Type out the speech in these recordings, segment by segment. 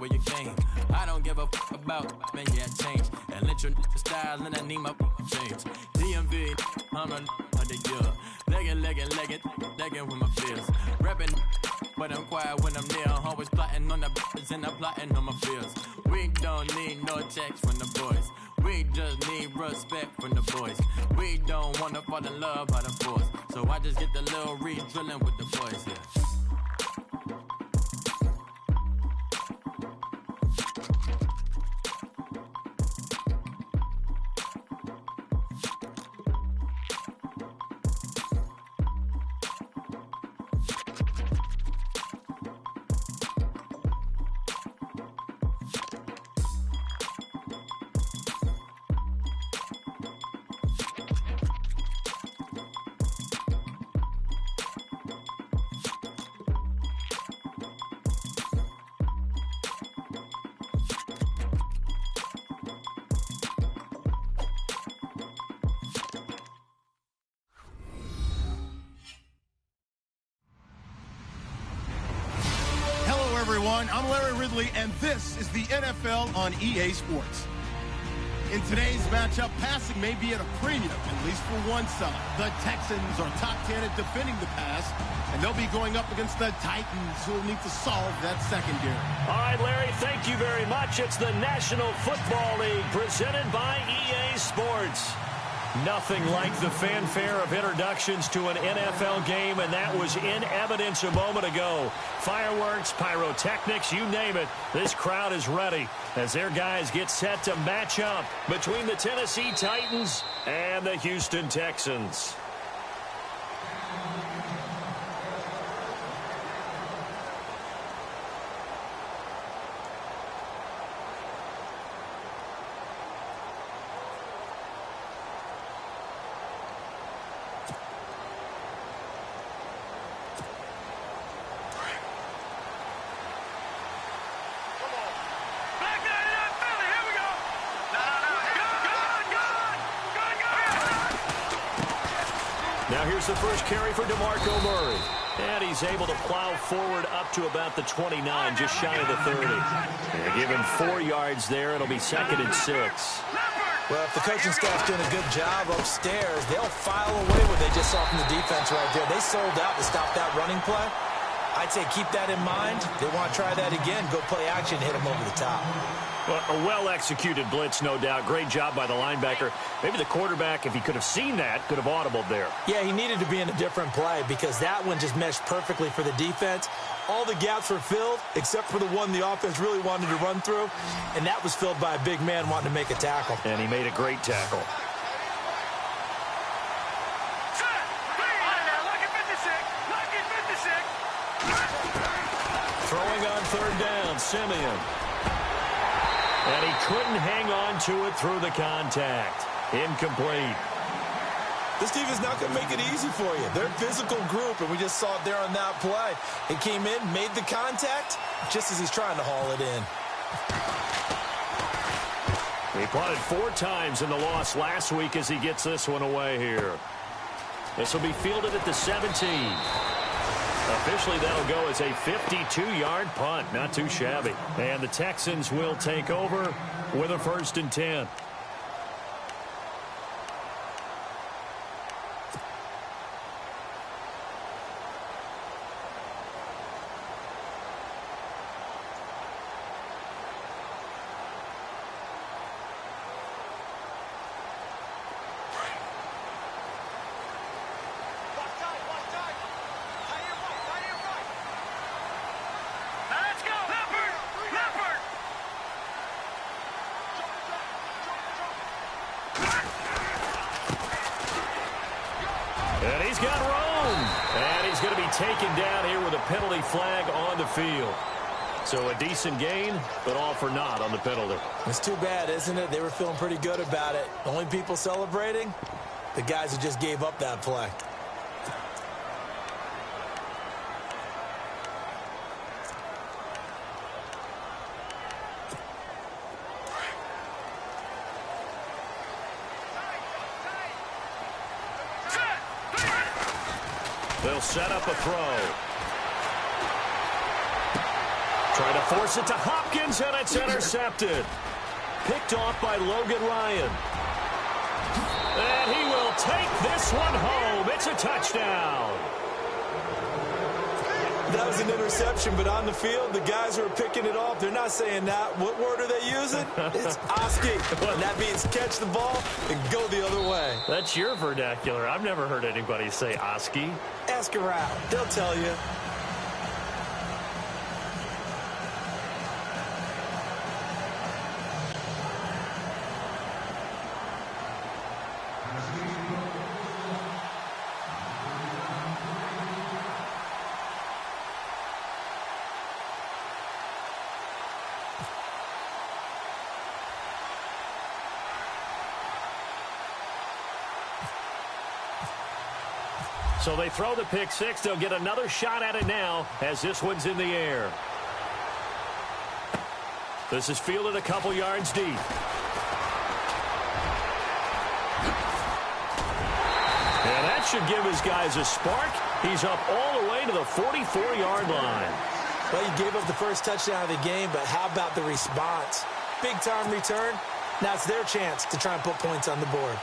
where you came. I don't give a fuck about man, yeah, change. And let your style and I need my change. DMV, I'm a the year. Legging with my fears. Rapping, but I'm quiet when I'm near. I'm always plotting on the bitches and I'm plotting on my fears. We don't need no checks from the boys. We just need respect from the boys. We don't wanna fall in love by the force. So I just get the little re-drilling with the boys here. Yeah. Everyone, I'm Larry Ridley, and this is the NFL on EA Sports. In today's matchup, passing may be at a premium, at least for one side. The Texans are top 10 at defending the pass, and they'll be going up against the Titans, who will need to solve that secondary. All right, Larry, thank you very much. It's the National Football League presented by EA Sports. Nothing like the fanfare of introductions to an NFL game, and that was in evidence a moment ago. Fireworks, pyrotechnics, you name it. This crowd is ready as their guys get set to match up between the Tennessee Titans and the Houston Texans. Now here's the first carry for DeMarco Murray. And he's able to plow forward up to about the 29, just shy of the 30. They're given 4 yards there. It'll be 2nd and 6. Well, if the coaching staff's doing a good job upstairs, they'll file away what they just saw from the defense right there. They sold out to stop that running play. I'd say keep that in mind. They want to try that again. Go play action, hit them over the top. Well, a well-executed blitz, no doubt. Great job by the linebacker. Maybe the quarterback, if he could have seen that, could have audibled there. Yeah, he needed to be in a different play because that one just meshed perfectly for the defense. All the gaps were filled except for the one the offense really wanted to run through, and that was filled by a big man wanting to make a tackle. And he made a great tackle. Throwing on 3rd down, Simeon. And he couldn't hang on to it through the contact. Incomplete. This team is not going to make it easy for you. They're a physical group, and we just saw it there on that play. He came in, made the contact, just as he's trying to haul it in. He punted 4 times in the loss last week as he gets this one away here. This will be fielded at the 17. Officially, that'll go as a 52-yard punt. Not too shabby. And the Texans will take over with a 1st and 10. And he's got room. And he's going to be taken down here with a penalty flag on the field. So a decent gain, but all for naught on the penalty. It's too bad, isn't it? They were feeling pretty good about it. The only people celebrating, the guys who just gave up that play. They'll set up a throw. Trying to force it to Hopkins, and it's intercepted. Picked off by Logan Ryan. And he will take this one home. It's a touchdown. That was an interception, but on the field, the guys who are picking it off, they're not saying that. What word are they using? It's Oski. And that means catch the ball and go the other way. That's your vernacular. I've never heard anybody say Oski. Ask around. They'll tell you. So they throw the pick six. They'll get another shot at it now as this one's in the air. This is fielded a couple yards deep. And that should give his guys a spark. He's up all the way to the 44-yard line. Well, you gave up the first touchdown of the game, but how about the response? Big-time return. Now it's their chance to try and put points on the board.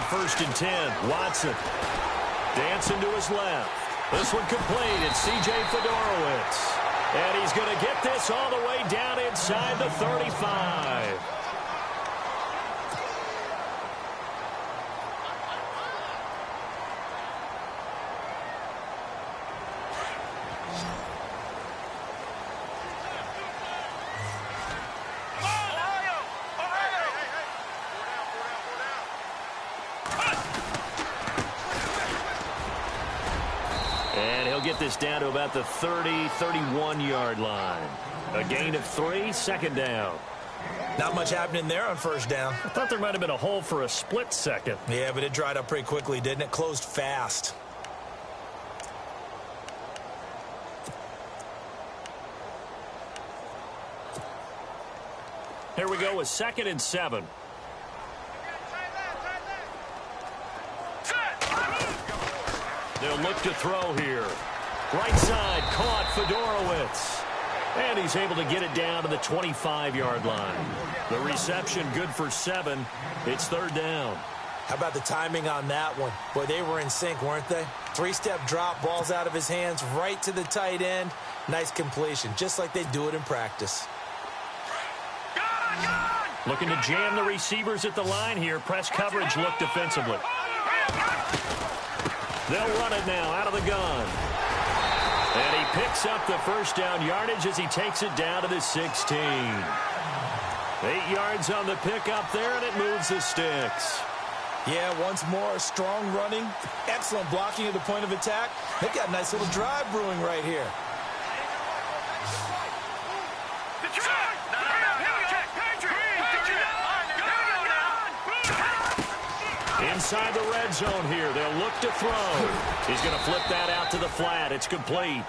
First and 10, Watson. Dancing to his left. This one complete. It's C.J. Fedorowicz. And he's going to get this all the way down inside the 35. Get this down to about the 30-31-yard line. A gain of 3, second down. Not much happening there on first down. I thought there might have been a hole for a split second. Yeah, but it dried up pretty quickly, didn't it? Closed fast. Here we go with 2nd and 7. They'll look to throw here. Right side, caught Fedorowicz. And he's able to get it down to the 25-yard line. The reception good for 7. It's 3rd down. How about the timing on that one? Boy, they were in sync, weren't they? 3-step drop, balls out of his hands, right to the tight end. Nice completion, just like they do it in practice. Looking to jam the receivers at the line here. Press coverage look defensively. They'll run it now out of the gun. And he picks up the first down yardage as he takes it down to the 16. 8 yards on the pickup there, and it moves the sticks. Yeah, once more, strong running, excellent blocking at the point of attack. They've got a nice little drive brewing right here. Inside the red zone here. They'll look to throw. He's going to flip that out to the flat. It's complete.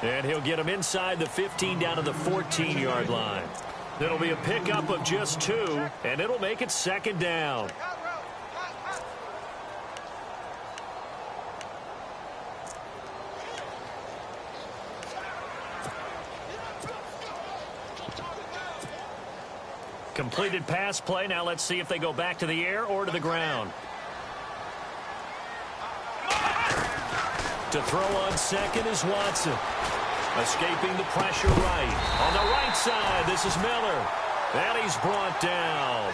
And he'll get him inside the 15 down to the 14-yard line. It'll be a pickup of just 2, and it'll make it 2nd down. Completed pass play. Now let's see if they go back to the air or to the ground. To throw on second is Watson. Escaping the pressure right. On the right side, this is Miller. And he's brought down.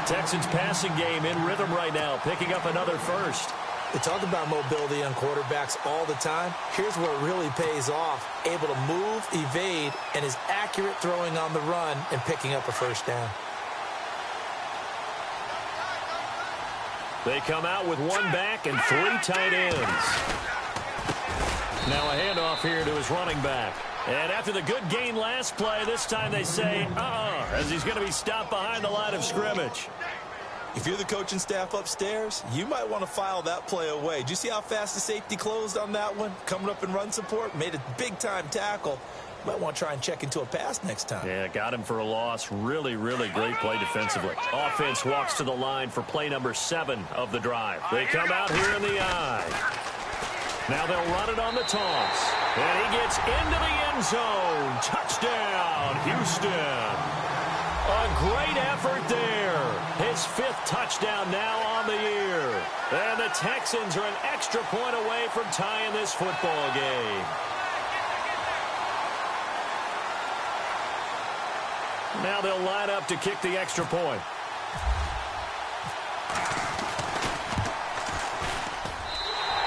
Texans passing game in rhythm right now, picking up another first. They talk about mobility on quarterbacks all the time. Here's where it really pays off. Able to move, evade, and is accurate throwing on the run and picking up a first down. They come out with 1 back and 3 tight ends. Now a handoff here to his running back. And after the good gain last play, this time they say, as he's going to be stopped behind the line of scrimmage. If you're the coaching staff upstairs, you might want to file that play away. Did you see how fast the safety closed on that one? Coming up in run support, made a big-time tackle. Might want to try and check into a pass next time. Yeah, got him for a loss. Really, really great play defensively. Offense walks to the line for play number 7 of the drive. They come out here in the eye. Now they'll run it on the toss. And he gets into the end zone. Touchdown, Houston. A great effort there. His 5th touchdown now on the year. And the Texans are an extra point away from tying this football game. Now they'll line up to kick the extra point.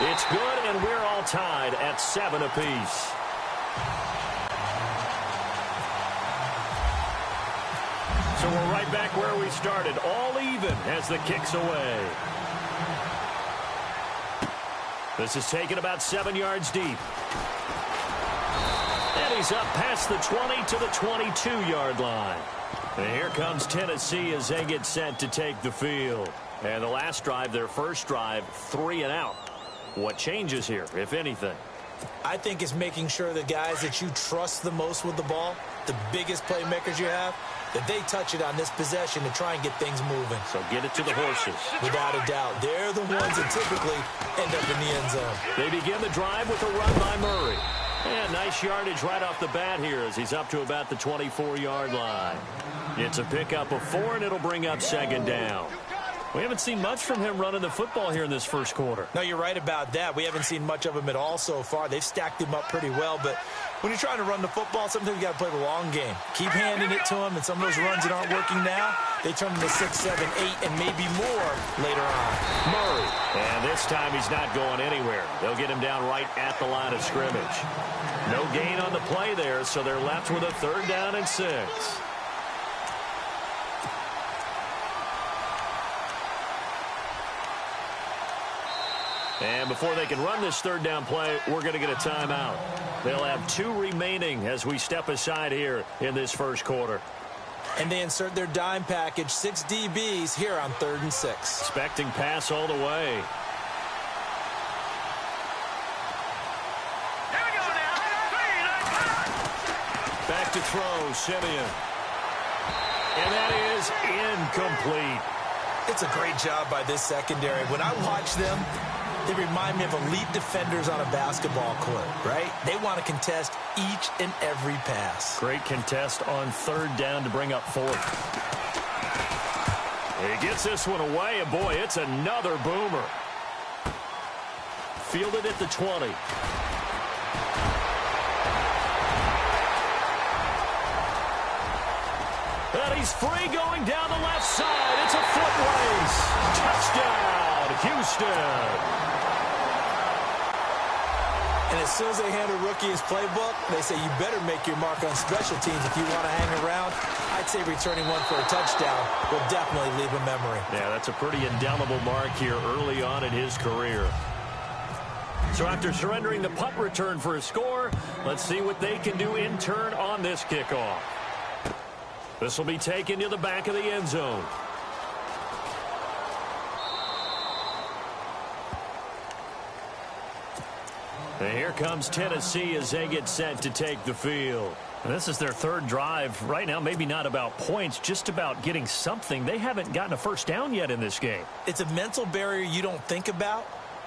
It's good, and we're all tied at 7 apiece. So we're right back where we started, all even as the kick's away. This is taken about 7 yards deep. And he's up past the 20 to the 22-yard line. And here comes Tennessee as they get set to take the field. And the last drive, their first drive, 3 and out. What changes here, if anything? I think it's making sure the guys that you trust the most with the ball, the biggest playmakers you have, that they touch it on this possession to try and get things moving. So get it to the horses. Without a doubt. They're the ones that typically end up in the end zone. They begin the drive with a run by Murray. And nice yardage right off the bat here as he's up to about the 24-yard line. It's a pickup of 4, and it'll bring up 2nd down. We haven't seen much from him running the football here in this first quarter. No, you're right about that. We haven't seen much of him at all so far. They've stacked him up pretty well, but when you're trying to run the football, sometimes you got to play the long game. Keep handing it to him, and some of those runs that aren't working now, they turn into 6, 7, 8, and maybe more later on. Murray, and this time he's not going anywhere. They'll get him down right at the line of scrimmage. No gain on the play there, so they're left with a 3rd down and 6. And before they can run this 3rd down play, we're going to get a timeout. They'll have 2 remaining as we step aside here in this first quarter. And they insert their dime package, 6 DBs here on 3rd and 6. Expecting pass all the way. Here we go now. 3, Back to throw, Simeon. And that is incomplete. It's a great job by this secondary. When I watch them, they remind me of elite defenders on a basketball court, right? They want to contest each and every pass. Great contest on 3rd down to bring up 4th. He gets this one away, and boy, it's another boomer. Fielded at the 20. And he's free going down the left side. It's a foot race. Touchdown, Houston. And as soon as they hand a rookie his playbook, they say you better make your mark on special teams if you want to hang around. I'd say returning one for a touchdown will definitely leave a memory. Yeah, that's a pretty indelible mark here early on in his career. So after surrendering the punt return for a score, let's see what they can do in turn on this kickoff. This will be taken to the back of the end zone. And here comes Tennessee as they get set to take the field. And this is their 3rd drive. Right now, maybe not about points, just about getting something. They haven't gotten a first down yet in this game. It's a mental barrier you don't think about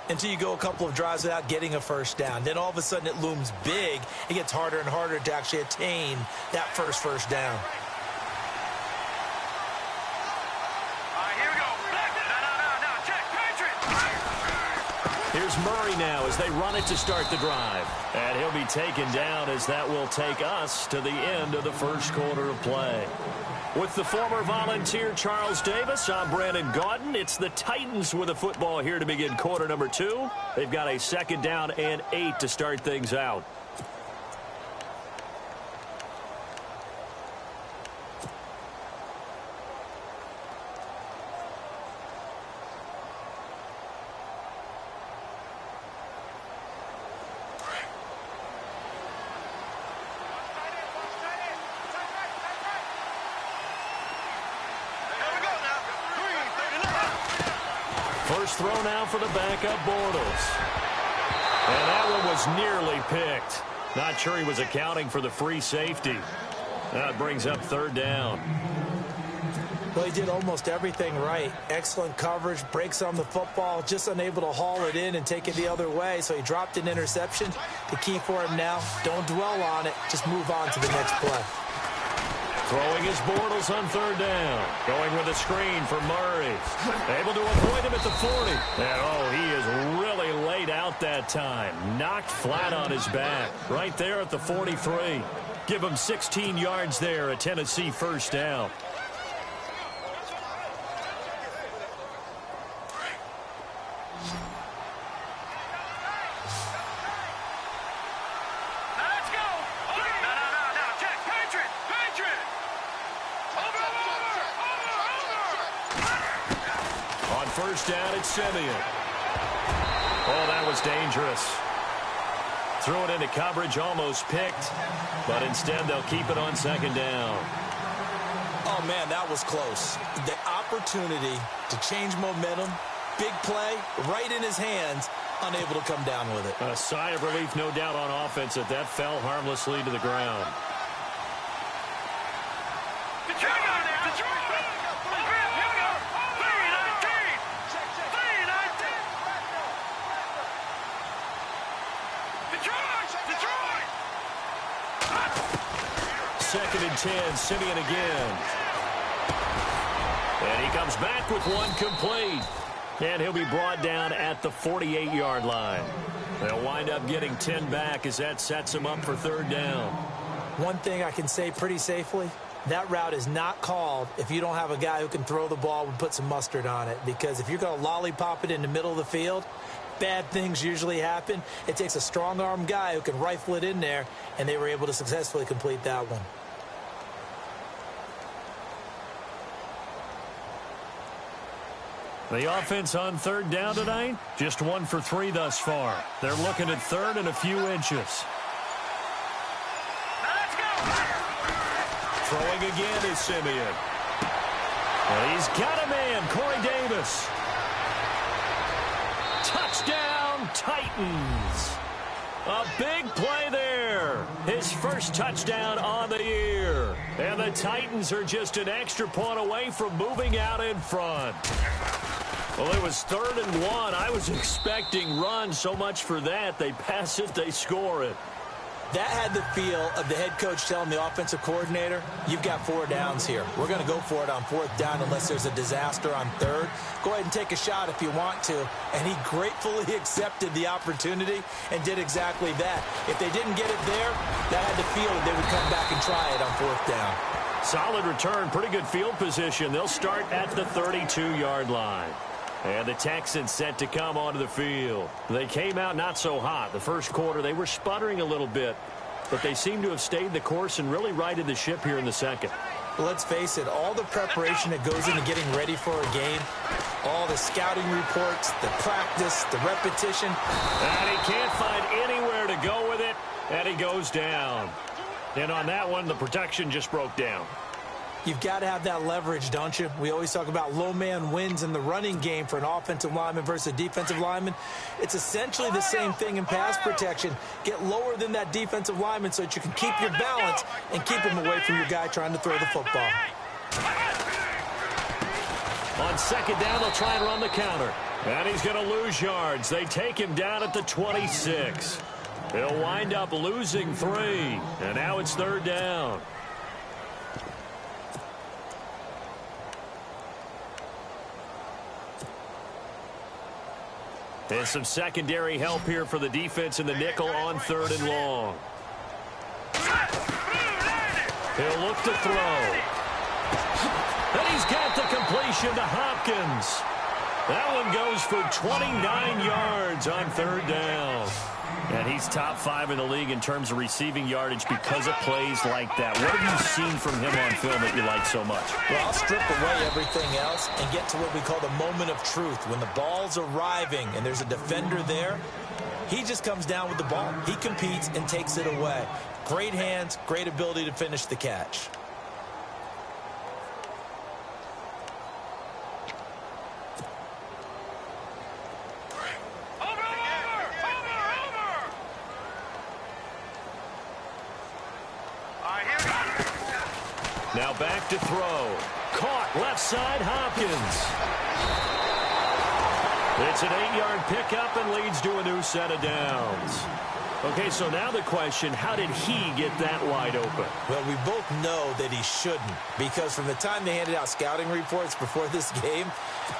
until you go a couple of drives without getting a first down. Then all of a sudden it looms big. It gets harder and harder to actually attain that first down. Here's Murray now as they run it to start the drive. And he'll be taken down as that will take us to the end of the first quarter of play. With the former Volunteer Charles Davis, I'm Brandon Gaudin. It's the Titans with a football here to begin quarter number 2. They've got a 2nd down and 8 to start things out. First throw now for the backup Bortles. And that one was nearly picked. Not sure he was accounting for the free safety. That brings up third down. Well, he did almost everything right. Excellent coverage, breaks on the football, just unable to haul it in and take it the other way. So he dropped an interception. The key for him now, don't dwell on it. Just move on to the next play. Throwing his Bortles on third down. Going with a screen for Murray. Able to avoid him at the 40. And, oh, he is really laid out that time. Knocked flat on his back. Right there at the 43. Give him 16 yards there, a Tennessee first down. First down, it's Simeon. Oh, that was dangerous. Threw it into coverage, almost picked, but instead they'll keep it on second down. Oh, man, that was close. The opportunity to change momentum, big play, right in his hands, unable to come down with it. A sigh of relief, no doubt, on offense that fell harmlessly to the ground. Second and 10, Simeon again. And he comes back with one complete. And he'll be brought down at the 48-yard line. They'll wind up getting 10 back as that sets him up for third down. One thing I can say pretty safely, that route is not called if you don't have a guy who can throw the ball and put some mustard on it. Because if you're going to lollipop it in the middle of the field, bad things usually happen. It takes a strong-arm guy who can rifle it in there, and they were able to successfully complete that one. The offense on third down tonight, just 1 for 3 thus far. They're looking at third and a few inches. Throwing again is Simeon. Well, he's got a man, Corey Davis. Touchdown, Titans. A big play there. His first touchdown on the year. And the Titans are just an extra point away from moving out in front. Well, it was 3rd and 1. I was expecting run, so much for that. They pass it, they score it. That had the feel of the head coach telling the offensive coordinator, you've got 4 downs here. We're going to go for it on 4th down unless there's a disaster on 3rd. Go ahead and take a shot if you want to. And he gratefully accepted the opportunity and did exactly that. If they didn't get it there, that had the feel that they would come back and try it on 4th down. Solid return, pretty good field position. They'll start at the 32-yard line. And the Texans set to come onto the field. They came out not so hot. The first quarter, they were sputtering a little bit, but they seem to have stayed the course and really righted the ship here in the second. Well, let's face it, all the preparation that goes into getting ready for a game, all the scouting reports, the practice, the repetition. And he can't find anywhere to go with it, and he goes down. And on that one, the protection just broke down. You've got to have that leverage, don't you? We always talk about low man wins in the running game for an offensive lineman versus a defensive lineman. It's essentially the same thing in pass protection. Get lower than that defensive lineman so that you can keep your balance and keep him away from your guy trying to throw the football. On second down, they'll try and run the counter. And he's going to lose yards. They take him down at the 26. He'll wind up losing 3. And now it's third down. And some secondary help here for the defense in the nickel on 3rd and long. He'll look to throw. And he's got the completion to Hopkins. That one goes for 29 yards on 3rd down. And he's top 5 in the league in terms of receiving yardage because of plays like that. What have you seen from him on film that you like so much? Well, I'll strip away everything else and get to what we call the moment of truth. When the ball's arriving and there's a defender there, he just comes down with the ball. He competes and takes it away. Great hands, great ability to finish the catch. Now back to throw. Caught left side, Hopkins. It's an 8-yard pickup and leads to a new set of downs. Okay, so now the question, how did he get that wide open? Well, we both know that he shouldn't, because from the time they handed out scouting reports before this game,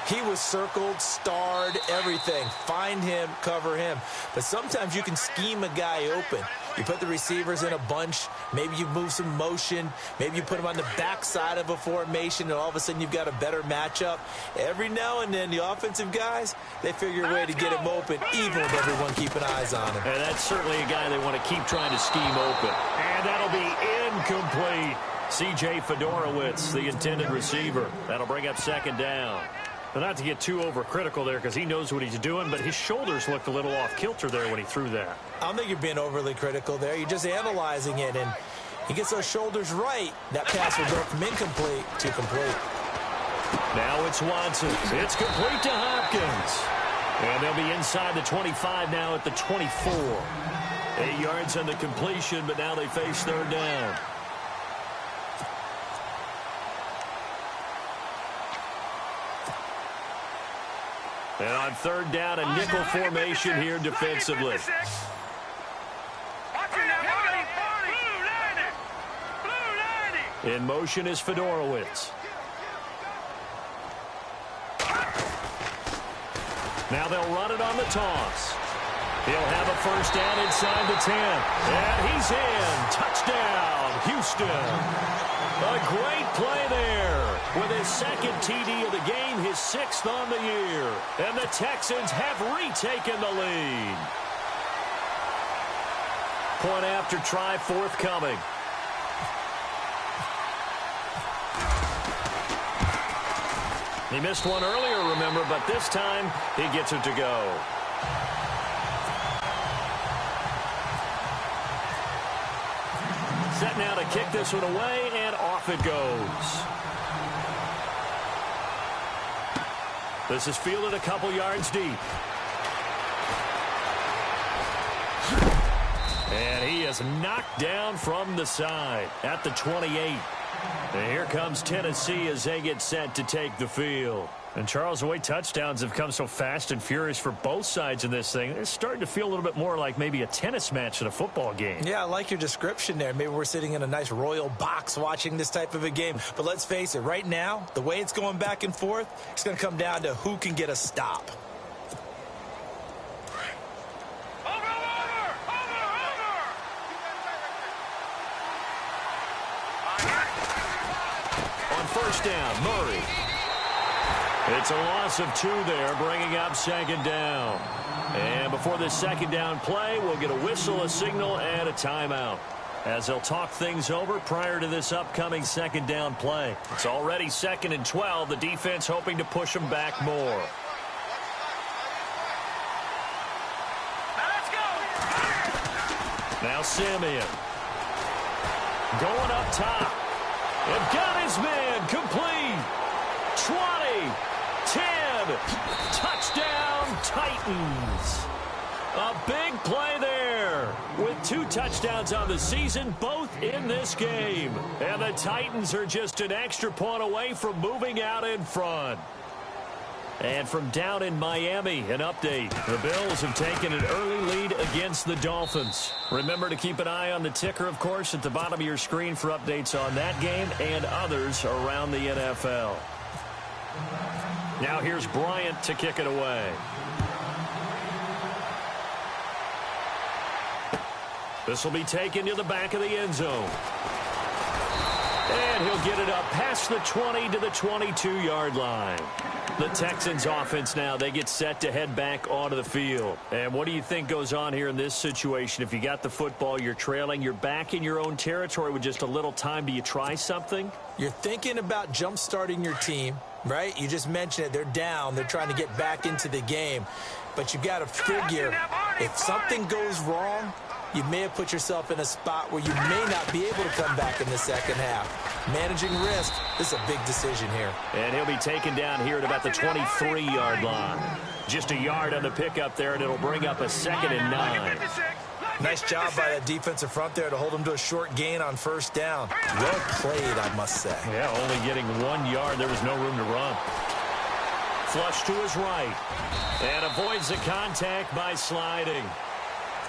he was circled, starred, everything. Find him, cover him. But sometimes you can scheme a guy open. You put the receivers in a bunch. Maybe you move some motion. Maybe you put them on the backside of a formation, and all of a sudden you've got a better matchup. Every now and then, the offensive guys, they figure a way to get him open, even with everyone keeping eyes on him. And that's certainly a guy they want to keep trying to scheme open. And that'll be incomplete. C.J. Fedorowicz, the intended receiver. That'll bring up second down. But not to get too overcritical there, because he knows what he's doing, but his shoulders looked a little off kilter there when he threw that. I don't think you're being overly critical there. You're just analyzing it, and he gets those shoulders right. That pass will go from incomplete to complete. Now it's Watson. It's complete to Hopkins. And they'll be inside the 25 now at the 24. 8 yards on the completion, but now they face third down. And on third down, a nickel formation here defensively. In motion is Fedorowicz. Now they'll run it on the toss. He'll have a first down inside the 10. And he's in. Touchdown, Houston. A great play there. With his second TD of the game, his 6th on the year. And the Texans have retaken the lead. Point after try forthcoming. He missed one earlier, remember, but this time he gets it to go. Set now to kick this one away, and off it goes. This is fielded a couple yards deep. And he is knocked down from the side at the 28. And here comes Tennessee as they get set to take the field. And, Charles, the way touchdowns have come so fast and furious for both sides in this thing, it's starting to feel a little bit more like maybe a tennis match at a football game. Yeah, I like your description there. Maybe we're sitting in a nice royal box watching this type of a game. But let's face it, right now, the way it's going back and forth, it's going to come down to who can get a stop. On first down, Murray. It's a loss of 2 there, bringing up second down. And before this second down play, we'll get a whistle, a signal, and a timeout, as they'll talk things over prior to this upcoming second down play. It's already 2nd and 12. The defense hoping to push them back more. Now let's go. Now Simeon. Going up top. And got his man complete. 20. 10. Touchdown, Titans. A big play there with 2 touchdowns on the season, both in this game. And the Titans are just an extra point away from moving out in front. And from down in Miami, an update. The Bills have taken an early lead against the Dolphins. Remember to keep an eye on the ticker, of course, at the bottom of your screen for updates on that game and others around the NFL. Now here's Bryant to kick it away. This will be taken to the back of the end zone. And he'll get it up past the 20 to the 22-yard line. The Texans offense now, they get set to head back onto the field. And what do you think goes on here in this situation? If you got the football, you're trailing, you're back in your own territory with just a little time. Do you try something? You're thinking about jump-starting your team, right? You just mentioned it. They're down. They're trying to get back into the game. But you got to figure if something goes wrong, you may have put yourself in a spot where you may not be able to come back in the second half. Managing risk, this is a big decision here. And he'll be taken down here at about the 23-yard line. Just a yard on the pickup there, and it'll bring up a 2nd and 9. Nice job by that defensive front there to hold him to a short gain on first down. Well played, I must say. Yeah, only getting 1 yard. There was no room to run. Flush to his right. And avoids the contact by sliding.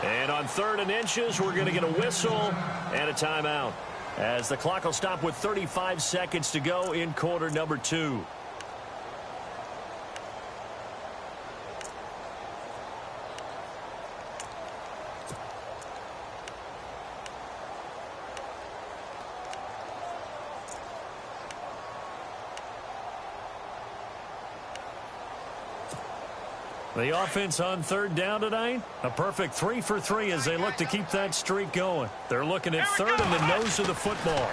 And on 3rd and inches, we're going to get a whistle and a timeout, as the clock will stop with 35 seconds to go in quarter number 2. The offense on 3rd down tonight, a perfect 3 for 3 as they look to keep that streak going. They're looking at 3rd and the nose of the football.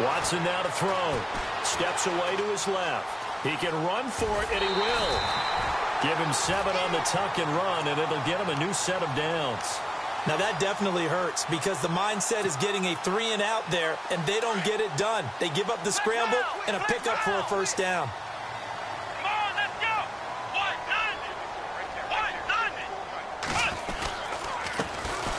Watson now to throw. Steps away to his left. He can run for it, and he will. Give him 7 on the tuck and run, and it'll get him a new set of downs. Now that definitely hurts because the mindset is getting a 3 and out there, and they don't get it done. They give up the scramble and a pickup for a first down.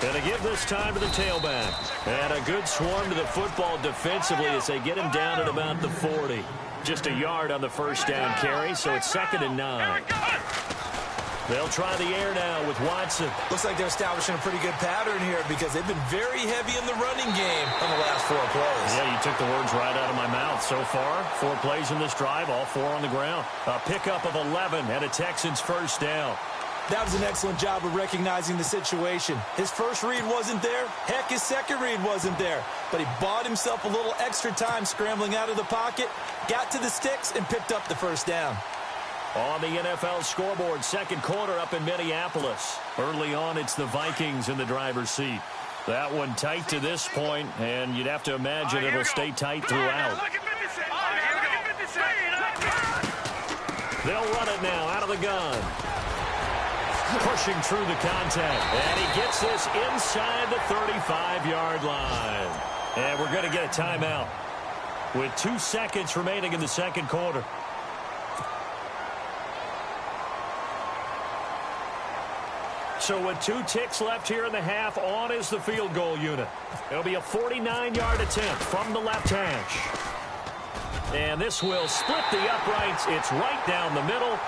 Going to give this time to the tailback. And a good swarm to the football defensively as they get him down at about the 40. Just a yard on the first down carry, so it's 2nd and 9. They'll try the air now with Watson. Looks like they're establishing a pretty good pattern here because they've been very heavy in the running game on the last 4 plays. Yeah, you took the words right out of my mouth. So far, 4 plays in this drive, all 4 on the ground. A pickup of 11 and a Texans first down. That was an excellent job of recognizing the situation. His first read wasn't there. Heck, his second read wasn't there. But he bought himself a little extra time scrambling out of the pocket, got to the sticks, and picked up the first down. On the NFL scoreboard, 2nd quarter up in Minneapolis. Early on, it's the Vikings in the driver's seat. That one tight to this point, and you'd have to imagine it'll stay tight throughout. They'll run it now out of the gun. Pushing through the contact. And he gets this inside the 35-yard line. And we're going to get a timeout with 2 seconds remaining in the 2nd quarter. So with 2 ticks left here in the half, on is the field goal unit. It'll be a 49-yard attempt from the left hash. And this will split the uprights. It's right down the middle.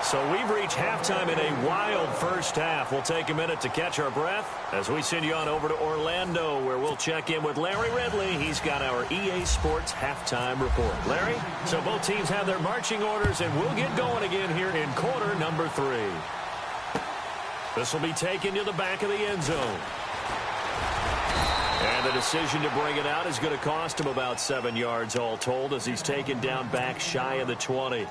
So we've reached halftime in a wild first half. We'll take a minute to catch our breath as we send you on over to Orlando, where we'll check in with Larry Ridley. He's got our EA Sports halftime report. Larry, so both teams have their marching orders, and we'll get going again here in quarter number 3. This will be taken to the back of the end zone. And the decision to bring it out is going to cost him about 7 yards all told as he's taken down back shy of the 20.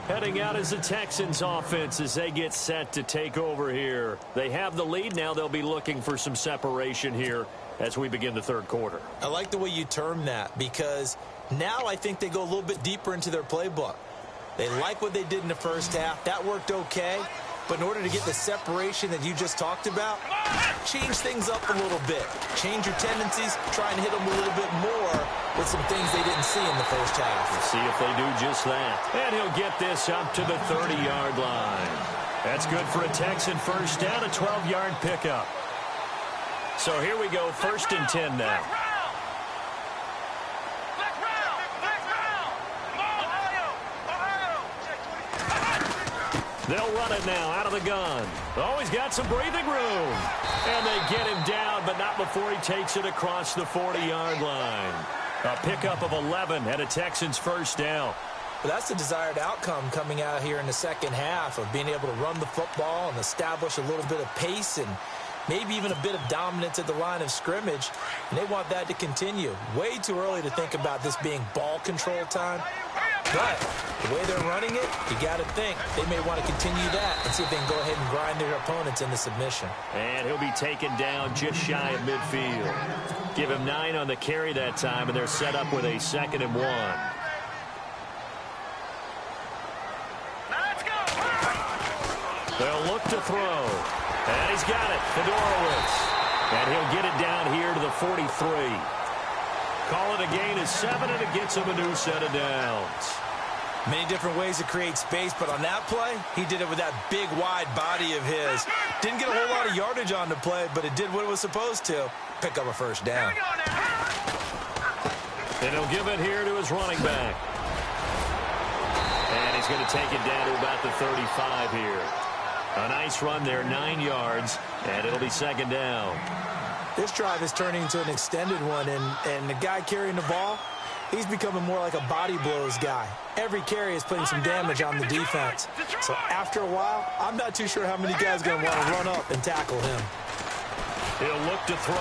Heading out is the Texans offense as they get set to take over here. They have the lead. Now they'll be looking for some separation here as we begin the 3rd quarter. I like the way you term that because now I think they go a little bit deeper into their playbook. They like what they did in the first half. That worked okay. But in order to get the separation that you just talked about, change things up a little bit. Change your tendencies. Try and hit them a little bit more with some things they didn't see in the first half. We'll see if they do just that. And he'll get this up to the 30-yard line. That's good for a Texan first down, a 12-yard pickup. So here we go, 1st and 10 now. They'll run it now out of the gun. Oh, he's got some breathing room. And they get him down, but not before he takes it across the 40-yard line. A pickup of 11 and a Texans first down. Well, that's the desired outcome coming out here in the second half of being able to run the football and establish a little bit of pace and maybe even a bit of dominance at the line of scrimmage. And they want that to continue. Way too early to think about this being ball control time. But the way they're running it, you got to think they may want to continue that and see if they can go ahead and grind their opponents into submission. And he'll be taken down just shy of midfield. Give him 9 on the carry that time, and they're set up with a 2nd and 1. Let's go. They'll look to throw. And he's got it, Fedorowicz. And he'll get it down here to the 43. Call it a gain of 7, and it gets him a new set of downs. Many different ways to create space, but on that play, he did it with that big, wide body of his. Didn't get a whole lot of yardage on the play, but it did what it was supposed to. Pick up a first down. And he'll give it here to his running back. And he's going to take it down to about the 35 here. A nice run there, 9 yards, and it'll be second down. This drive is turning into an extended one, and the guy carrying the ball, he's becoming more like a body blows guy. Every carry is putting some damage on the defense. So after a while, I'm not too sure how many guys are going to want to run up and tackle him. He'll look to throw.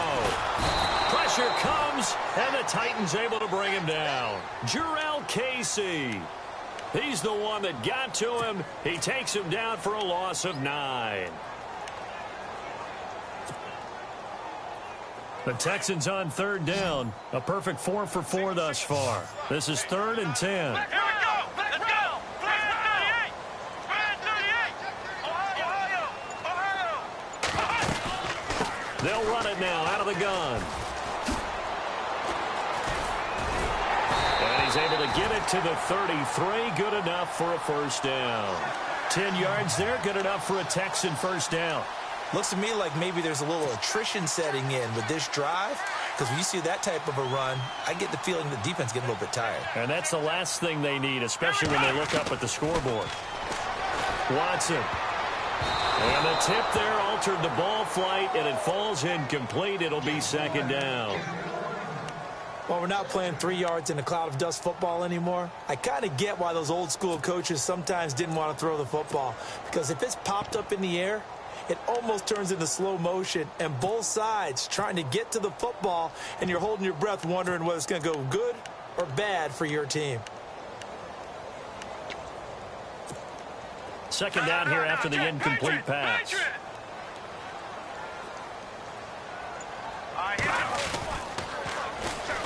Pressure comes, and the Titans able to bring him down. Jarrell Casey. He's the one that got to him. He takes him down for a loss of 9. The Texans on third down. A perfect 4 for 4 thus far. This is 3rd and 10. Here we go. Let's go. Spread 38. Spread 38. Ohio. They'll run it now out of the gun. And he's able to get it to the 33. Good enough for a first down. 10 yards there. Good enough for a Texan first down. Looks to me like maybe there's a little attrition setting in with this drive, because when you see that type of a run, I get the feeling the defense getting a little bit tired. And that's the last thing they need, especially when they look up at the scoreboard. Watson. And the tip there altered the ball flight, and it falls incomplete. It'll be second down. Well, we're not playing 3 yards in a cloud of dust football anymore. I kind of get why those old school coaches sometimes didn't want to throw the football, because if it's popped up in the air, it almost turns into slow motion, and both sides trying to get to the football, and you're holding your breath wondering whether it's going to go good or bad for your team. Second down here after the incomplete pass.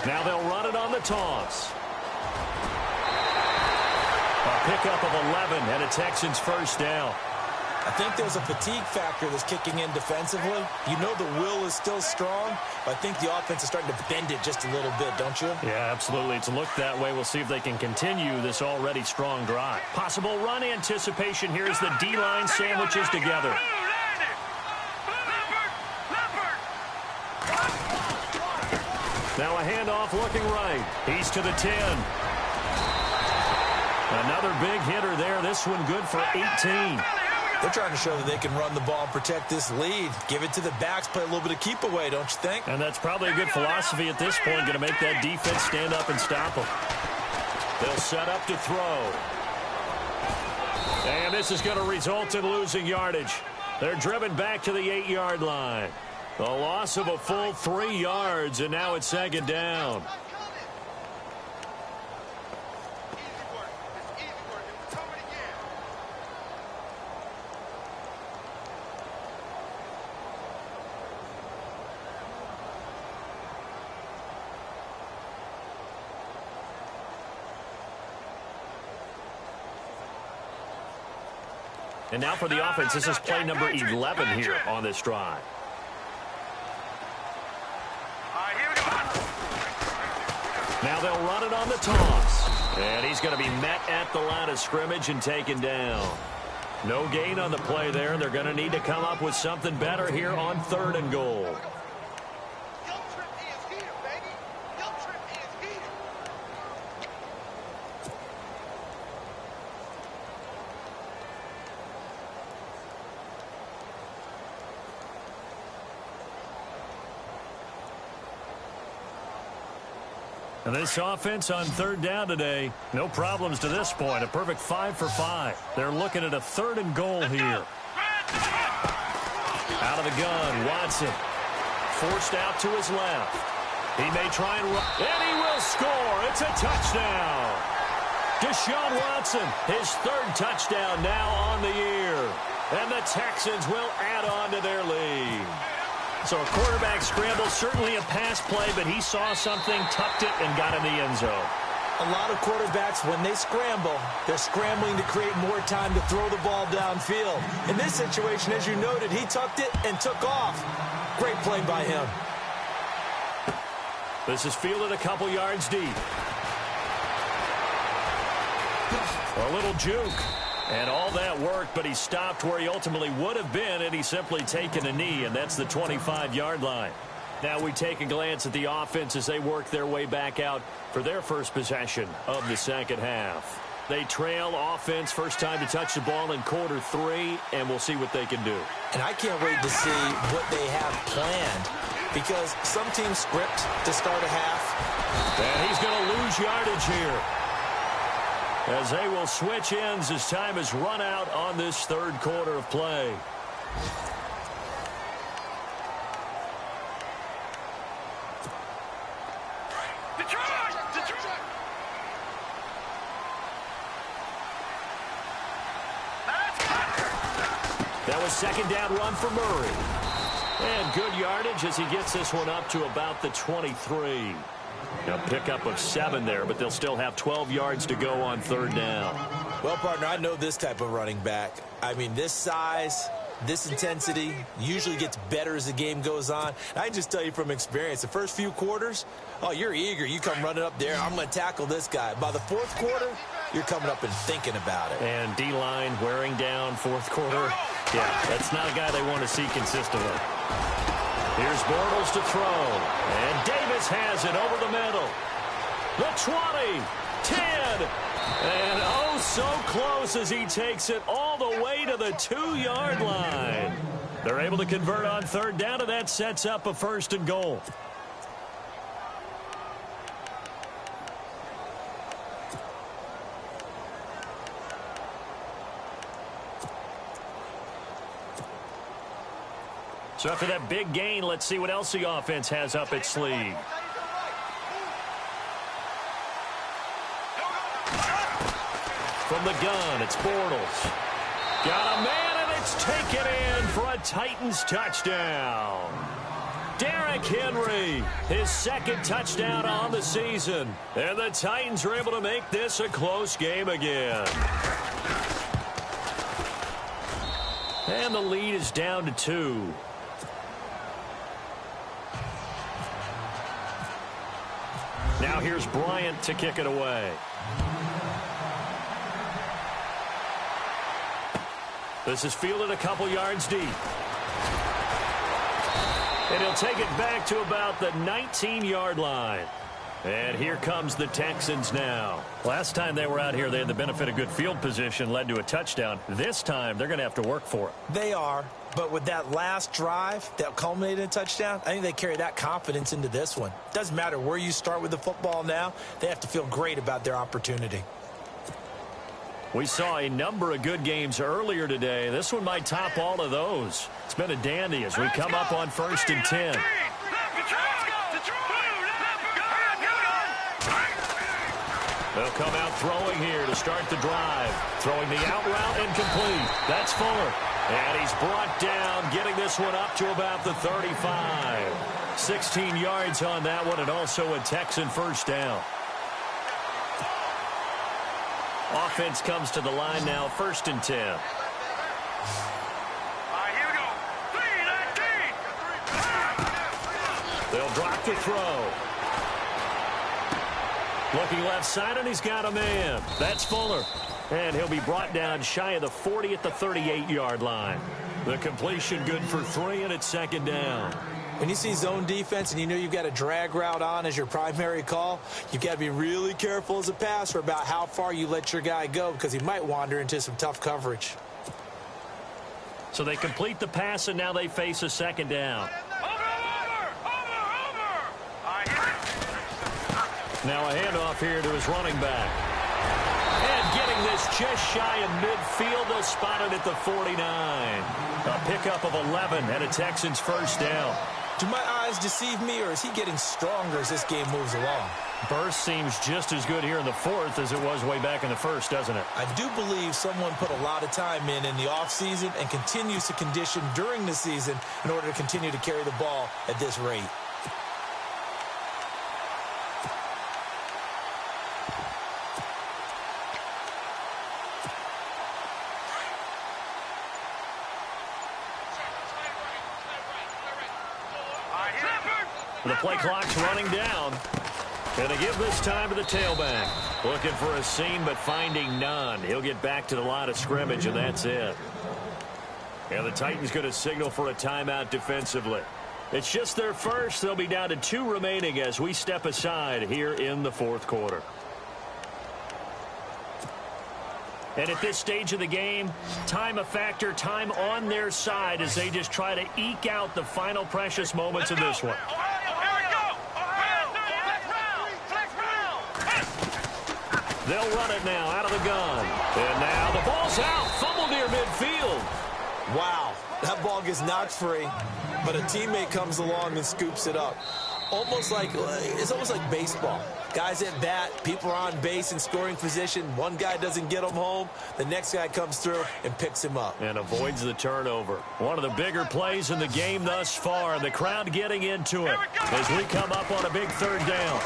Now they'll run it on the toss. A pickup of 11 and a Texans first down. I think there's a fatigue factor that's kicking in defensively. You know the will is still strong, but I think the offense is starting to bend it just a little bit, don't you? Yeah, absolutely. It's looked that way. We'll see if they can continue this already strong drive. Possible run anticipation here as the D-line sandwiches together. Now a handoff looking right. He's to the 10. Another big hitter there. This one good for 18. They're trying to show that they can run the ball and protect this lead. Give it to the backs, play a little bit of keep away, don't you think? And that's probably a good philosophy at this point, going to make that defense stand up and stop them. They'll set up to throw. And this is going to result in losing yardage. They're driven back to the 8-yard line. A loss of a full 3 yards, and now it's second down. And now for the offense, this is play number 11 here on this drive. Now they'll run it on the toss. And he's going to be met at the line of scrimmage and taken down. No gain on the play there. They're going to need to come up with something better here on 3rd and goal. And this offense on 3rd down today, no problems to this point. A perfect 5 for 5. They're looking at a 3rd and goal here. Out of the gun, Watson. Forced out to his left. He may try and run, and he will score. It's a touchdown. Deshaun Watson, his 3rd touchdown now on the year. And the Texans will add on to their lead. So a quarterback scramble, certainly a pass play, but he saw something, tucked it, and got in the end zone. A lot of quarterbacks, when they scramble, they're scrambling to create more time to throw the ball downfield. In this situation, as you noted, he tucked it and took off. Great play by him. This is fielded a couple yards deep. A little juke. And all that worked, but he stopped where he ultimately would have been, and he's simply taken a knee, and that's the 25-yard line. Now we take a glance at the offense as they work their way back out for their first possession of the second half. They trail offense, first time to touch the ball in quarter 3, and we'll see what they can do. And I can't wait to see what they have planned, because some teams script to start a half. And he's going to lose yardage here, as they will switch ends as time has run out on this third quarter of play. That was second down run for Murray. And good yardage as he gets this one up to about the 23. A pickup of 7 there, but they'll still have 12 yards to go on third down. Well, partner, I know this type of running back. I mean, this size, this intensity usually gets better as the game goes on. I can just tell you from experience, the first few quarters, oh, you're eager. You come running up there, I'm going to tackle this guy. By the fourth quarter, you're coming up and thinking about it. And D-line wearing down fourth quarter. Yeah, that's not a guy they want to see consistently. Here's Bortles to throw. And Davis has it over the middle. The 20, 10, and oh, so close as he takes it all the way to the 2-yard line. They're able to convert on third down, and that sets up a first and goal. So after that big gain, let's see what else the offense has up its sleeve. From the gun, it's Bortles. Got a man, and it's taken in for a Titans touchdown. Derrick Henry, his second touchdown on the season. And the Titans are able to make this a close game again. And the lead is down to 2. Now here's Bryant to kick it away. This is fielded a couple yards deep. And he'll take it back to about the 19-yard line. And here comes the Texans now. Last time they were out here, they had the benefit of good field position, led to a touchdown. This time, they're going to have to work for it. They are, but with that last drive that culminated in a touchdown, I think they carry that confidence into this one. Doesn't matter where you start with the football now, they have to feel great about their opportunity. We saw a number of good games earlier today. This one might top all of those. It's been a dandy as we come up on 1st and 10. They'll come out throwing here to start the drive. Throwing the out route incomplete. That's Fuller. And he's brought down, getting this one up to about the 35. 16 yards on that one, and also a Texan first down. Offense comes to the line now, 1st and 10. Here we go. 3-19. They'll drop the throw. Looking left side, and he's got a man. That's Fuller. And he'll be brought down shy of the 40 at the 38-yard line. The completion good for 3, and it's second down. When you see zone defense and you know you've got a drag route on as your primary call, you've got to be really careful as a passer about how far you let your guy go because he might wander into some tough coverage. So they complete the pass, and now they face a second down. Now a handoff here to his running back. And getting this just shy of midfield, they'll spot it at the 49. A pickup of 11 and a Texans first down. Do my eyes deceive me, or is he getting stronger as this game moves along? Burst seems just as good here in the 4th as it was way back in the 1st, doesn't it? I do believe someone put a lot of time in the offseason and continues to condition during the season in order to continue to carry the ball at this rate. The play clock's running down. Gonna give this time to the tailback. Looking for a seam, but finding none. He'll get back to the line of scrimmage, and that's it. And the Titans going to signal for a timeout defensively. It's just their first. They'll be down to 2 remaining as we step aside here in the fourth quarter. And at this stage of the game, time a factor, time on their side as they just try to eke out the final precious moments of this one. They'll run it now out of the gun. And now the ball's out. Fumble near midfield. Wow, that ball gets knocked free, but a teammate comes along and scoops it up. It's almost like baseball. Guys at bat, people are on base in scoring position. One guy doesn't get him home. The next guy comes through and picks him up. And avoids the turnover. One of the bigger plays in the game thus far. The crowd getting into it as we come up on a big third down.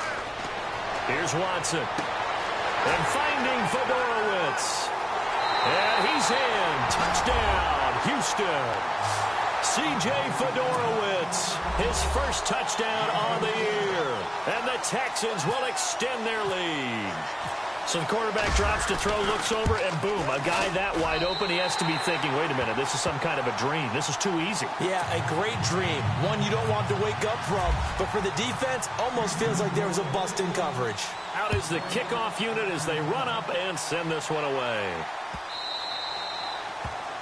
Here's Watson. And finding Fedorowicz. And he's in. Touchdown, Houston. C.J. Fedorowicz, his first touchdown on the year. And the Texans will extend their lead. So the quarterback drops to throw, looks over, and boom, a guy that wide open, he has to be thinking, wait a minute, this is some kind of a dream. This is too easy. Yeah, a great dream. One you don't want to wake up from. But for the defense, almost feels like there was a bust in coverage. Out is the kickoff unit as they run up and send this one away.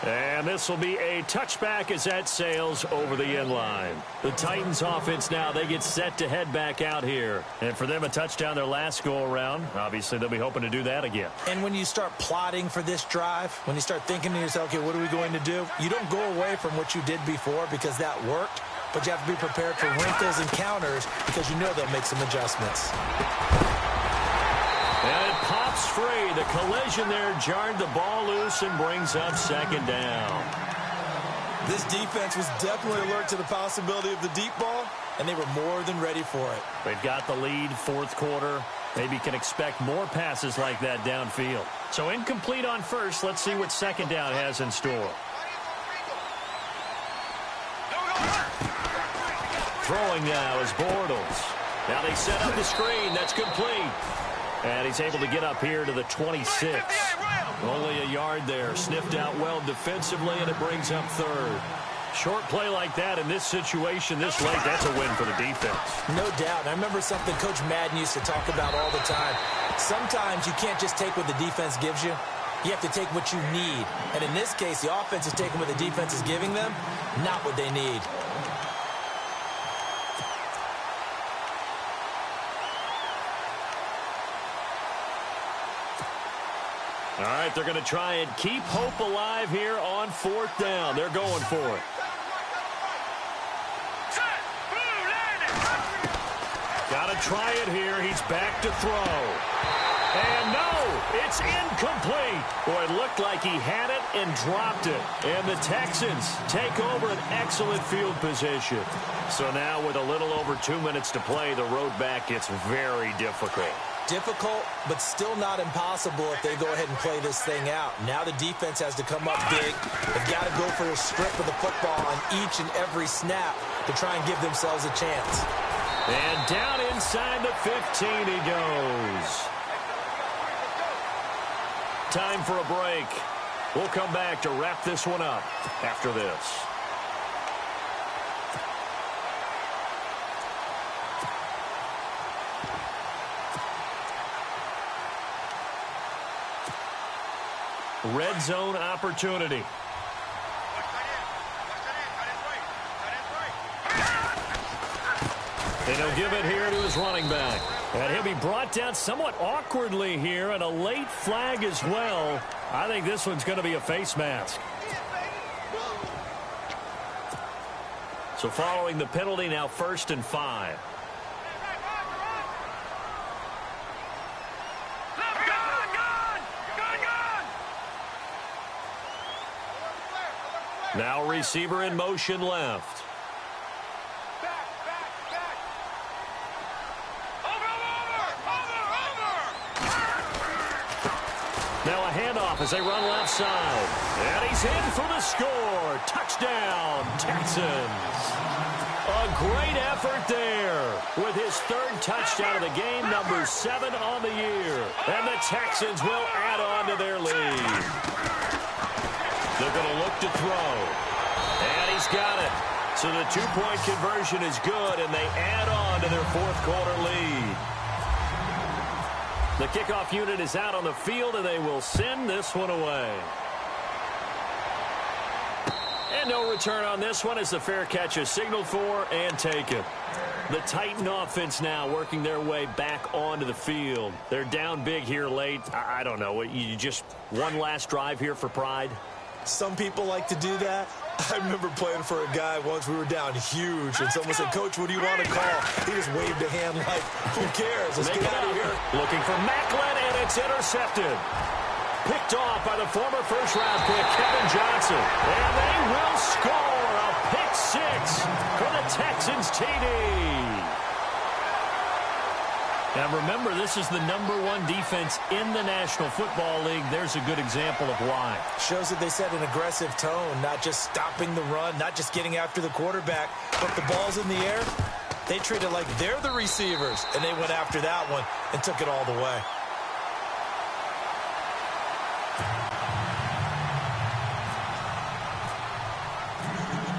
And this will be a touchback as that sails over the end line. The Titans offense now, they get set to head back out here. And for them, a touchdown their last go-around. Obviously, they'll be hoping to do that again. And when you start plotting for this drive, when you start thinking to yourself, okay, what are we going to do? You don't go away from what you did before because that worked. But you have to be prepared for wrinkles and counters because you know they'll make some adjustments. And it pops free. The collision there jarred the ball loose and brings up second down. This defense was definitely alert to the possibility of the deep ball, and they were more than ready for it. They've got the lead, fourth quarter. Maybe can expect more passes like that downfield. So incomplete on first. Let's see what second down has in store. Throwing now is Bortles. Now they set up the screen. That's complete. And he's able to get up here to the 26. Only a yard there. Sniffed out well defensively, and it brings up third. Short play like that in this situation this late, that's a win for the defense. No doubt. And I remember something Coach Madden used to talk about all the time. Sometimes you can't just take what the defense gives you. You have to take what you need. And in this case, the offense is taking what the defense is giving them, not what they need. All right, they're going to try and keep hope alive here on fourth down. They're going for it. Got to try it here. He's back to throw. And no, it's incomplete. Boy, it looked like he had it and dropped it. And the Texans take over an excellent field position. So now with a little over 2 minutes to play, the road back gets very difficult. Difficult, but still not impossible if they go ahead and play this thing out. Now the defense has to come up big. They've got to go for a strip of the football on each and every snap to try and give themselves a chance. And down inside the 15 he goes. Time for a break. We'll come back to wrap this one up after this. Red zone opportunity. And he'll give it here to his running back. And he'll be brought down somewhat awkwardly here, and a late flag as well. I think this one's going to be a face mask. So following the penalty, now 1st and 5. Now receiver in motion left. Now a handoff as they run left side. And he's in for the score. Touchdown, Texans. A great effort there with his third touchdown of the game, number 7 on the year. And the Texans will add on to their lead. They're going to look to throw. And he's got it. So the two-point conversion is good, and they add on to their fourth quarter lead. The kickoff unit is out on the field, and they will send this one away. And no return on this one as the fair catch is signaled for and taken. The Titan offense now working their way back onto the field. They're down big here late. I don't know. You just one last drive here for pride? Some people like to do that. I remember playing for a guy once. We were down huge, and someone said, "Coach, what do you want to call?" He just waved a hand like, "Who cares? Let's get out of here." Looking for Macklin, and it's intercepted. Picked off by the former first-round pick, Kevin Johnson. And they will score a pick 6 for the Texans TD. Now, remember, this is the #1 defense in the National Football League. There's a good example of why. Shows that they set an aggressive tone, not just stopping the run, not just getting after the quarterback, but the ball's in the air. They treat it like they're the receivers, and they went after that one and took it all the way.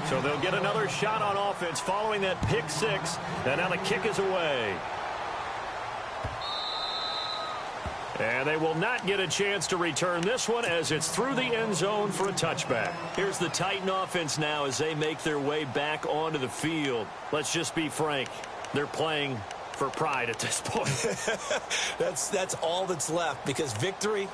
So they'll get another shot on offense following that pick 6, and now the kick is away. And they will not get a chance to return this one as it's through the end zone for a touchback. Here's the Titan offense now as they make their way back onto the field. Let's just be frank. They're playing for pride at this point. That's all that's left, because victory,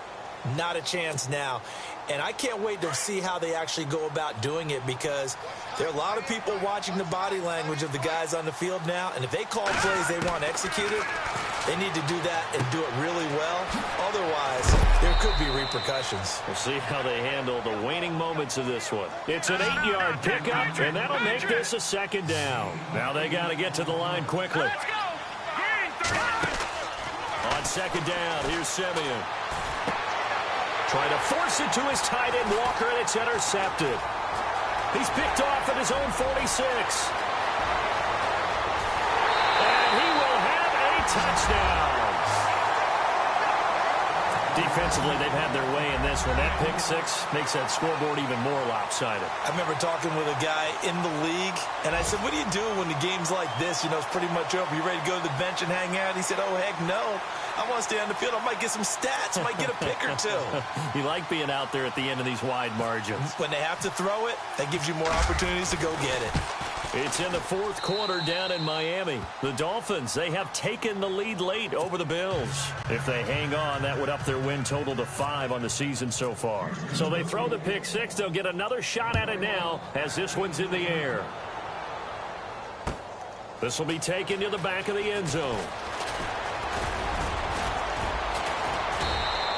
not a chance now. And I can't wait to see how they actually go about doing it, because there are a lot of people watching the body language of the guys on the field now. And if they call plays they want executed, they need to do that and do it really well. Otherwise, there could be repercussions. We'll see how they handle the waning moments of this one. It's an 8-yard pickup, and that'll make this a second down. Now they got to get to the line quickly. On second down, here's Simeon. Trying to force it to his tight end, Walker, and it's intercepted. He's picked off at his own 46. And he will have a touchdown. Defensively, they've had their way in this one. That pick 6 makes that scoreboard even more lopsided. I remember talking with a guy in the league, and I said, "What do you do when the game's like this? You know, it's pretty much over. You ready to go to the bench and hang out?" He said, "Oh, heck no. I want to stay on the field. I might get some stats. I might get a pick or two." You like being out there at the end of these wide margins. When they have to throw it, that gives you more opportunities to go get it. It's in the fourth quarter down in Miami. The Dolphins, they have taken the lead late over the Bills. If they hang on, that would up their win total to 5 on the season so far. So they throw the pick 6. They'll get another shot at it now as this one's in the air. This will be taken to the back of the end zone.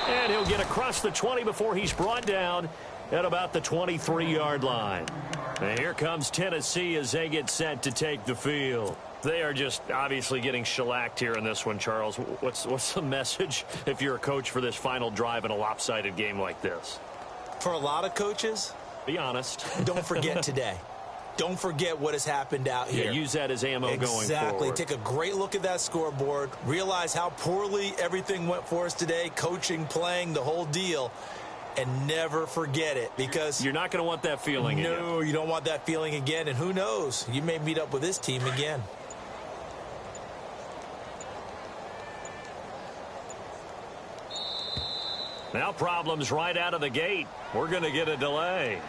And he'll get across the 20 before he's brought down at about the 23-yard line. And here comes Tennessee as they get set to take the field. They are just obviously getting shellacked here in this one, Charles. What's the message if you're a coach for this final drive in a lopsided game like this? For a lot of coaches, be honest. Don't forget today. Don't forget what has happened out here. Yeah, use that as ammo going forward. Exactly. Take a great look at that scoreboard. Realize how poorly everything went for us today. Coaching, playing, the whole deal. And never forget it, because you're not going to want that feeling again. No, you don't want that feeling again. And who knows? You may meet up with this team again. Now problems right out of the gate. We're going to get a delay.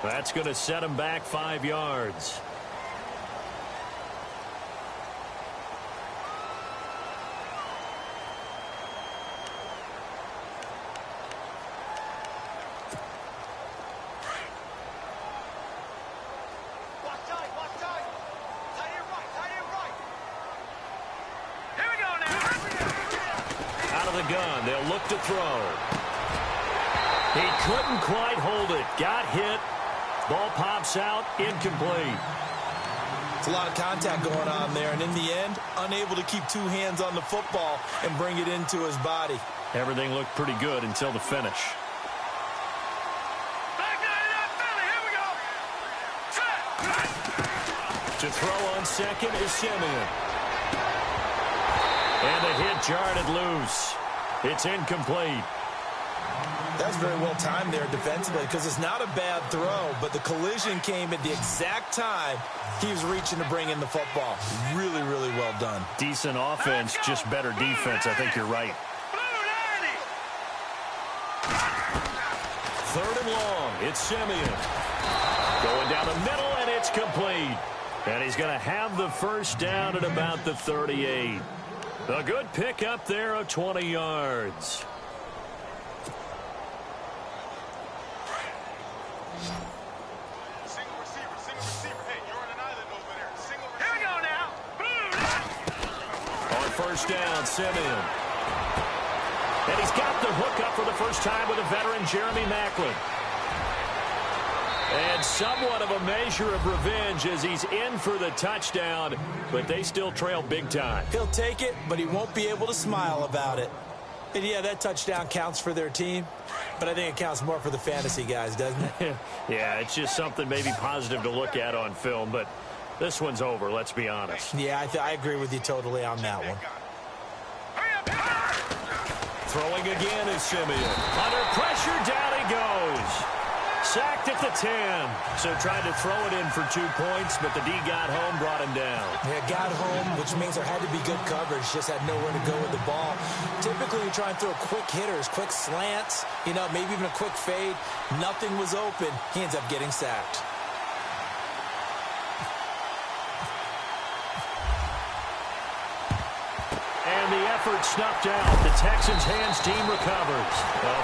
That's going to set him back 5 yards. Here we go now. Out of the gun, they'll look to throw. He couldn't quite hold it. Got hit. Ball pops out, incomplete. It's a lot of contact going on there, and in the end, unable to keep 2 hands on the football and bring it into his body. Everything looked pretty good until the finish. To throw on second is Simeon. And the hit jarred it loose. It's incomplete. That's very well timed there defensively because it's not a bad throw, but the collision came at the exact time he was reaching to bring in the football. Really, really well done. Decent offense, just better defense. I think you're right. 3rd and long. It's Simeon. Going down the middle, and it's complete. And he's going to have the first down at about the 38. A good pickup there of 20 yards. First down, Simeon. And he's got the hook up for the first time with a veteran, Jeremy Maclin. And somewhat of a measure of revenge as he's in for the touchdown, but they still trail big time. He'll take it, but he won't be able to smile about it. And yeah, that touchdown counts for their team, but I think it counts more for the fantasy guys, doesn't it? Yeah, it's just something maybe positive to look at on film, but this one's over, let's be honest. Yeah, I agree with you totally on that one. Throwing again is Simeon. Under pressure, down he goes. Sacked at the 10. So tried to throw it in for 2 points, but the D got home, brought him down. Yeah, got home, which means there had to be good coverage. Just had nowhere to go with the ball. Typically, you try and throw quick hitters, quick slants, maybe even a quick fade. Nothing was open. He ends up getting sacked. And the effort snuffed out. The Texans' hands team recovers.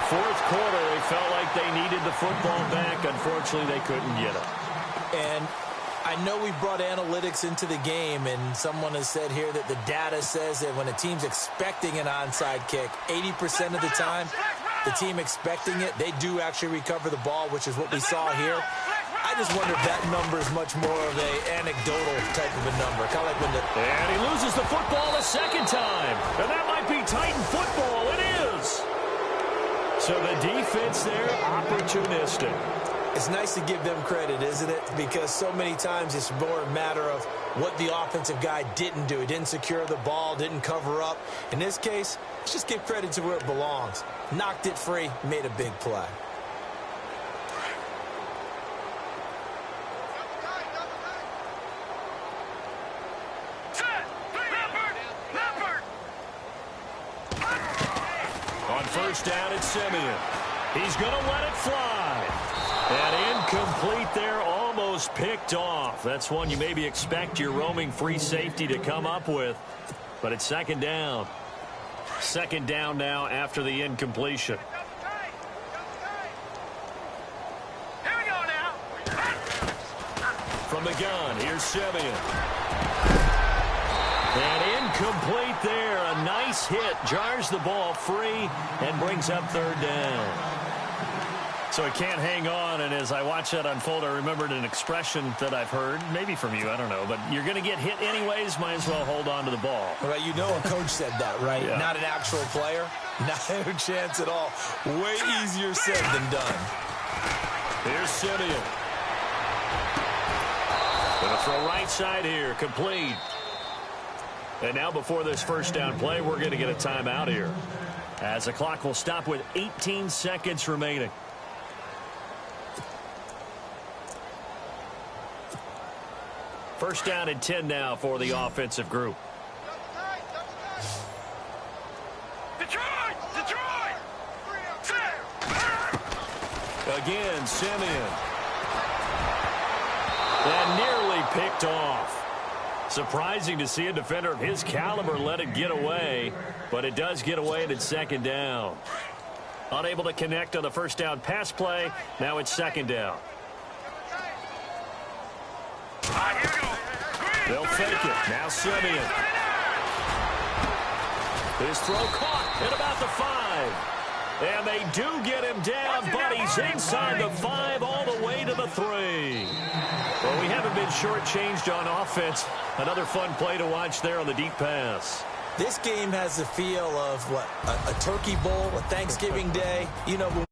Fourth quarter, they felt like they needed the football back. Unfortunately, they couldn't get it. And I know we brought analytics into the game, and someone has said here that the data says that when a team's expecting an onside kick, 80% of the time, the team expecting it, they do actually recover the ball, which is what we saw here. I just wonder if that number is much more of an anecdotal type of a number. Kind of like when And he loses the football a second time. And that might be Titan football. It is. So the defense there, opportunistic. It's nice to give them credit, isn't it? Because so many times it's more a matter of what the offensive guy didn't do. He didn't secure the ball, didn't cover up. In this case, let's just give credit to where it belongs. Knocked it free, made a big play. On first down, it's Simeon. He's going to let it fly. And incomplete there, almost picked off. That's one you maybe expect your roaming free safety to come up with. But it's second down. Second down now after the incompletion. Here we go now. From the gun, here's Simeon. And incomplete there. A nice hit. Jars the ball free and brings up third down. So he can't hang on, and as I watch that unfold, I remembered an expression that I've heard, maybe from you, I don't know, but you're going to get hit anyways, might as well hold on to the ball. Well, a coach said that, right? Yeah. Not an actual player. Not a chance at all. Way easier said than done. Here's Simeon. Going to throw right side here, complete. And now before this first down play, we're going to get a timeout here, as the clock will stop with 18 seconds remaining. First down and 10 now for the offensive group. Detroit! Detroit! Again, Simeon. And nearly picked off. Surprising to see a defender of his caliber let it get away, but it does get away and it's second down. Unable to connect on the first down pass play. Now it's second down. They'll fake it. Now Simeon. His throw caught at about the 5. And they do get him down, but he's inside the 5 all the way to the 3. Well, we haven't been been shortchanged on offense. Another fun play to watch there on the deep pass. This game has the feel of, what, a turkey bowl, a Thanksgiving day. You know,